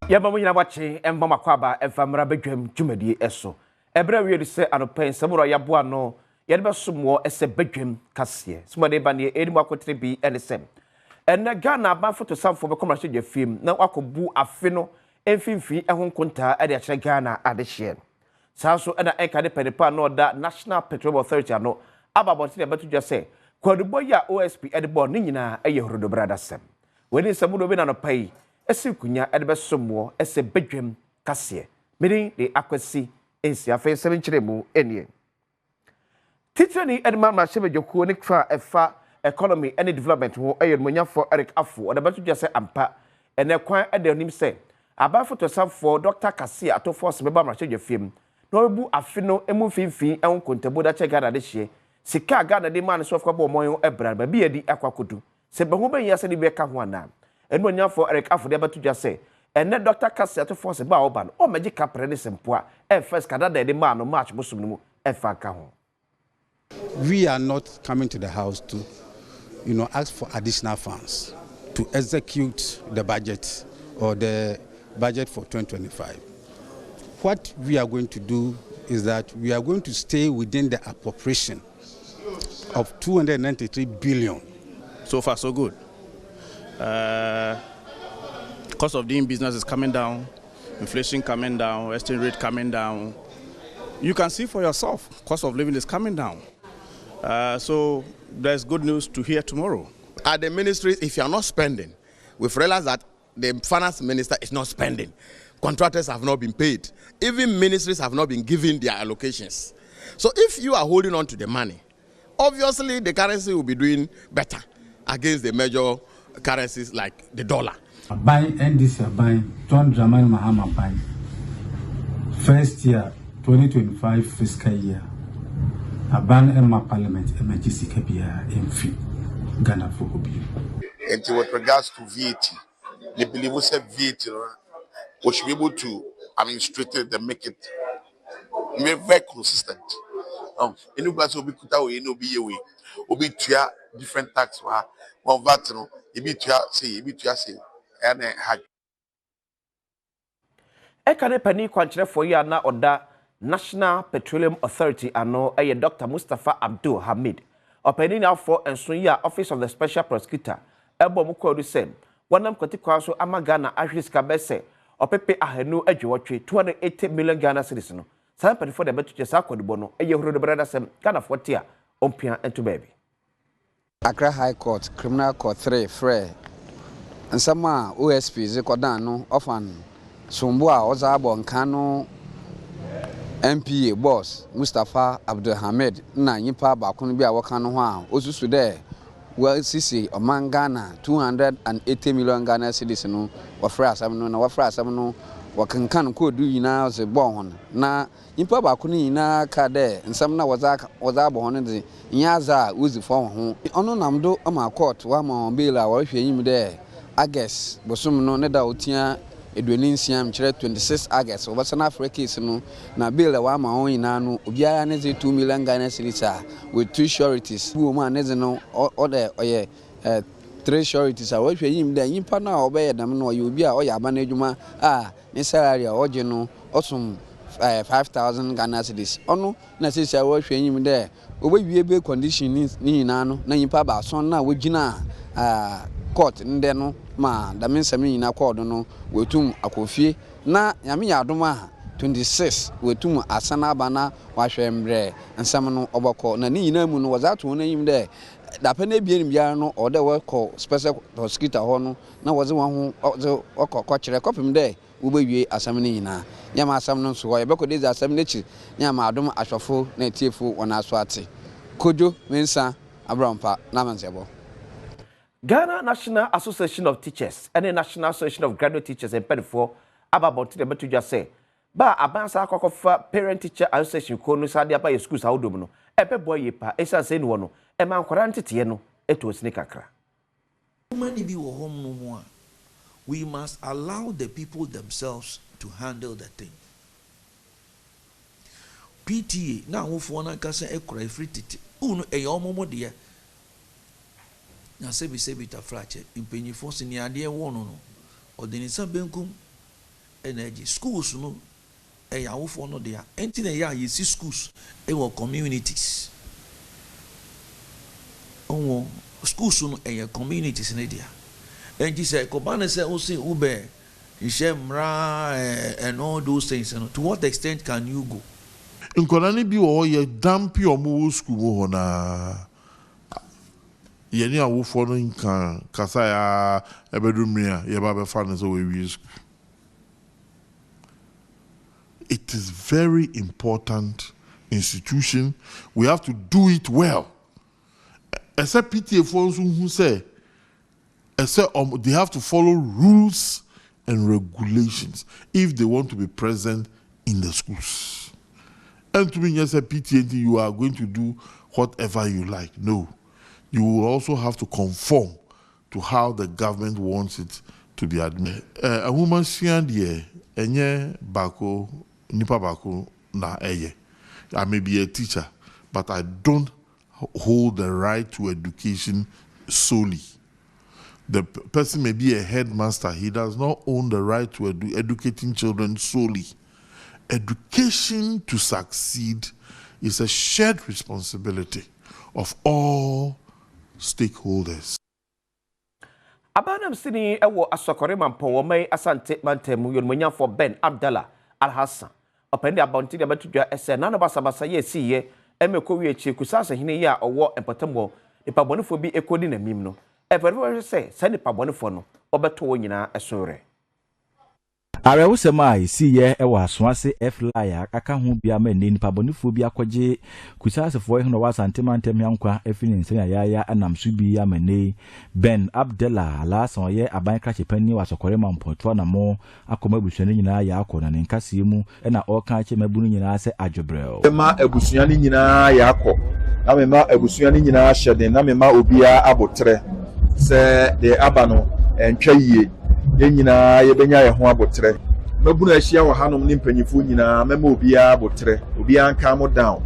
Yabamu yina wachi emba makwaba emfamra bedwam dwumadi eso. Ebra wi se anopen samuro yaboa no yede besomwo ese bedwam kase. Sumade ba ne edimu akotre bi enesem. Enne Ghana ba foto samfo be komra hye film na wakobu afe no emfimfi ehon konta ade akere Ghana ade hye. Sanso ena enka de penepa no da National Petroleum Authority ano ababonti ne betudwa se kwadubo ya OSP ede bo ne nyina eye horodo brada sem. Weni samudo bi na no pai esikunya edebe somwo ese bedwam kase mini de akwasi ensi afa 7 kiremu enie titani edema ma shebe jokuo ne fa efa economy and development ho eyemonyafo Eric Afful odabetu jase ampa ene kwan ede onim se aba photosafo Dr. Kase atofo se beba ma shebe fiem no obu afi no emu finfin en kontaboda che Ghana de hye sika Ghana de man so afkabo moyo ebra ba bi edi akwakodu se be ho ben yase ni be ka ho ana enu nyafo Eric Afful de betu jase ene Dr. Kase atofo se ba oba no o meji kapre ne sempoa e first kadada de man no match bosum no e fa ka ho. We are not coming to the house to, ask for additional funds to execute the budget or the budget for 2025. What we are going to do is that we are going to stay within the appropriation of 293 billion. So far, so good. Cost of doing business is coming down, inflation coming down, exchange rate coming down. You can see for yourself, cost of living is coming down. So there's good news to hear tomorrow. At the ministry, if you are not spending, we've realized that the finance minister is not spending. Contractors have not been paid. Even ministries have not been given their allocations. So if you are holding on to the money, obviously the currency will be doing better against the major currencies like the dollar. Buying NDC, buying John Jamal Mahama buying. First year, 2025 fiscal year. A ban in my parliament emergency KPI in fee Ghana for Obi. And with regards to VAT, they believe we said VAT, we should be able to straighten and make it very consistent. Any place will be cut away, no be away, will be different tax. One VAT, it be say, and had. Ekane pani kwankyere for ya na oda National Petroleum Authority ano Dr. Mustafa Abdul Hamid. Openi now for ensuya Office of the Special Prosecutor. Ebo mukwodu sem. Wanam kwati kwaso ama Ghana ahriska bese. Opepe ahenu adwewotwe 280 million Ghana cedis no. San pedi for the betu chesa kwadibo no huro brada sem Ghana 40 ompia entu baby. Accra High Court, Criminal Court 3 free. And some OSP zekodan no ofan Sumbua Ozabo Nkano MPA boss Mustafa Abdul Hamid na nyipa ba kono bi a waka no ho a osusu de well sisi oman Ghana 280 million Ghana cedis no wafra asam no na wafra asam no wakankan ko du yina ze bo ho na nyipa ba kono yina ka de nsam na waza bo ho ne de nyaza uzi fo ho ono namdo ama court wa ma bail a wa hwe yim de August bosum no ne da otia Edwin Siam chere 26 August obasana Africa case no na bail wa ma on ina no obiara ne 2 million Ghana cedis with 2 sureties wo ma ne no order oye 3 sureties a wo hwe yim da yimpa na obeye dam no oye obi a oye aba na adwuma ne salary a oje no osum 5,000 Ghana cedis ono na sisi a wo hwe yim da obewie be condition ni ina no na yimpa ba son na wogina court nde no ma da mensami nyina court no wetum akofie na nyame yadoma 26 wetum asana bana wahwe mbre nsam no oboko na ni nyina mu no wazato na yim de da pa na bia bia no ode we call special prosecutor ho no na woze wan ho okọ kire kopim de wobewie asam ni nyina nyama asam no so ye beko de asam nechi nyama adom ahwofo na tiefo wona so ate kojo mensa abrampa na mansebo. Ghana National Association of Teachers and the National Association of Graduate Teachers and Pedifo about the betu just say ba abansa akokofa Parent Teacher Association ko no sade apa schools how do no ebe boy yepa esa say no no e man kwara ntete no eto sne kakra many be wo home no mo we must allow the people themselves to handle the thing. PTA na wo fo na kasa ekura free titi unu eyomomo de na sebi ta frache impenyifo sini ade wo no o de nisa benkum energy schools no yawo for no there anything ya you see schools in communities schools no communities in there and you say kobane say o say ube and all those things, you know, to what extent can you go? In Konani bi o ye dampi omo school ho na ye ni awo fo no nkan kasa ya ebedumria ye ba be fa no so we school. It is very important institution. We have to do it well. Except PTA phones who say they have to follow rules and regulations if they want to be present in the schools. And to me, yes, a PTA, you are going to do whatever you like. No. You will also have to conform to how the government wants it to be admitted. A woman enye bako, nipa bako na eye. I may be a teacher, but I don't hold the right to education solely. The person may be a headmaster. He does not own the right to educating children solely. Education to succeed is a shared responsibility of all stakeholders. Abanam sini ewo asokore mampo wo mai asante mantemu yonmonya for Ben Abdallah Al-Hassan. Opende abonti de betudwa ese na no basabasa ye siye emeko wi echi kusasa hine ya owo empatamo ipa bonefo bi ekodi na mim no. Everywhere say send the pabonifo no obeto wo nyina esore. Are wo sema si ye e wa soase F-Laya aka ho bia ma ni pabonifo bi akwaje kusasefo he no wa santimantem yankwa efini nsenya ya anamsu bi ya mane Ben Abdallah Al-Hassan ye aban krache pani wa sokore mampoto na mo akoma busuani nyina ya akọ na nkase mu na oka che mabunu nyina se adwobrel. Ma abusuani nyina ya akọ na me ma abusuani nyina hyeden na me ma obia abotre se de abano entwaye yenyina yebenya ye ho abotre mabunu ahia wo hanom ni mpanyifo nyina mema obia abotre obia anka mo down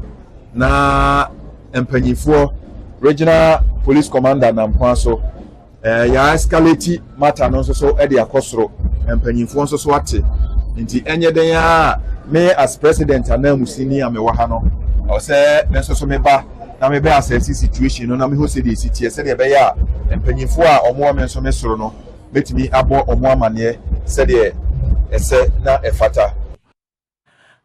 na mpanyifo regional police commander na mpoaso ya escalate matter no so e de akosoro mpanyifo nso so ate nti enye den a me as president anamusini amewa ha no o se me so meba na me be assess situation no na me ho se dey sitie se dey be ya mpanyifo a omo me so me soro no betimi abo omo amane se dey ese na efata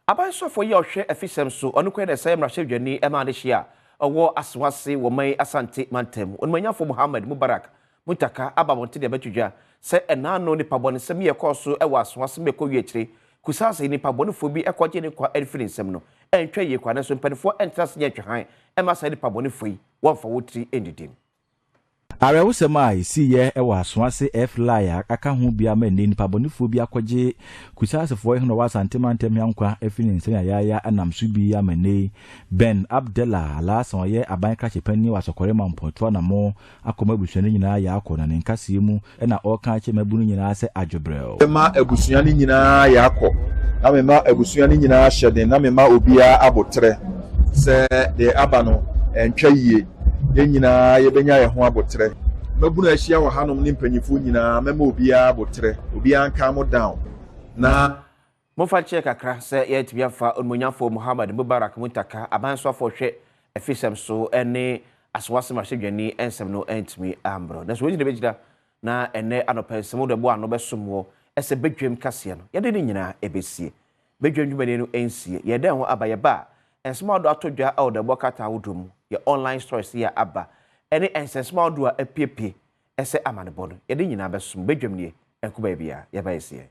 Abanso for ye ohwe afisem so onukwe na say mrahwedwani ema de hia owo aswase wo mai asante mantem onmanyafo Muhammad Mubarak mutaka ababonte de betudwa se enano ni pabone sem ye koso ewo aswase meko wiechire kusase ni pabonefo bi ekwaje ni kwa elfirinsem no entwa ye kwa na so mpanefo entrase ye twahan ema sa ni pabonefo yi wonfa wotri endidim. Are wo sema si ye e wa soase F-Laya aka ho bia ma ni pabonifo bi akwaje kusasefo he no wa santimantem yankwa efini nsenya ya anamsu bi ya mane Ben Abdallah Al-Hassan ye aban krache pani wa sokore mampoto na mo akoma busuani nyina ya akọ na nkase mu na oka che mabunu nyina se adwobrel. Ma abusuani nyina ya akọ na me ma abusuani nyina hyeden na me ma obia abotre se de abano entwaye yenyina yebenya ye ho abotre mabunu ahia wo hanom ni mpanyifo nyina mema obia abotre obia anka mo down na Mofa check akra se ye tibia fa onmonyafo Muhammad Mubarak mutaka abanso afo hwe afisem so ene aswase mahwedwani ensem no entimi ambro na so we de bejida na ene anopensem do bo ano besomwo ese bedwem kase no ye de nyina ebesie bedwem dwumane no ensie ye de ho abaye ba ensema do atodwa a de bokata wodom ye online stores ya aba ene ensema do a apiepie ese amane bono ye de nyina besom bedwem nie enko ba bia ye ba esie.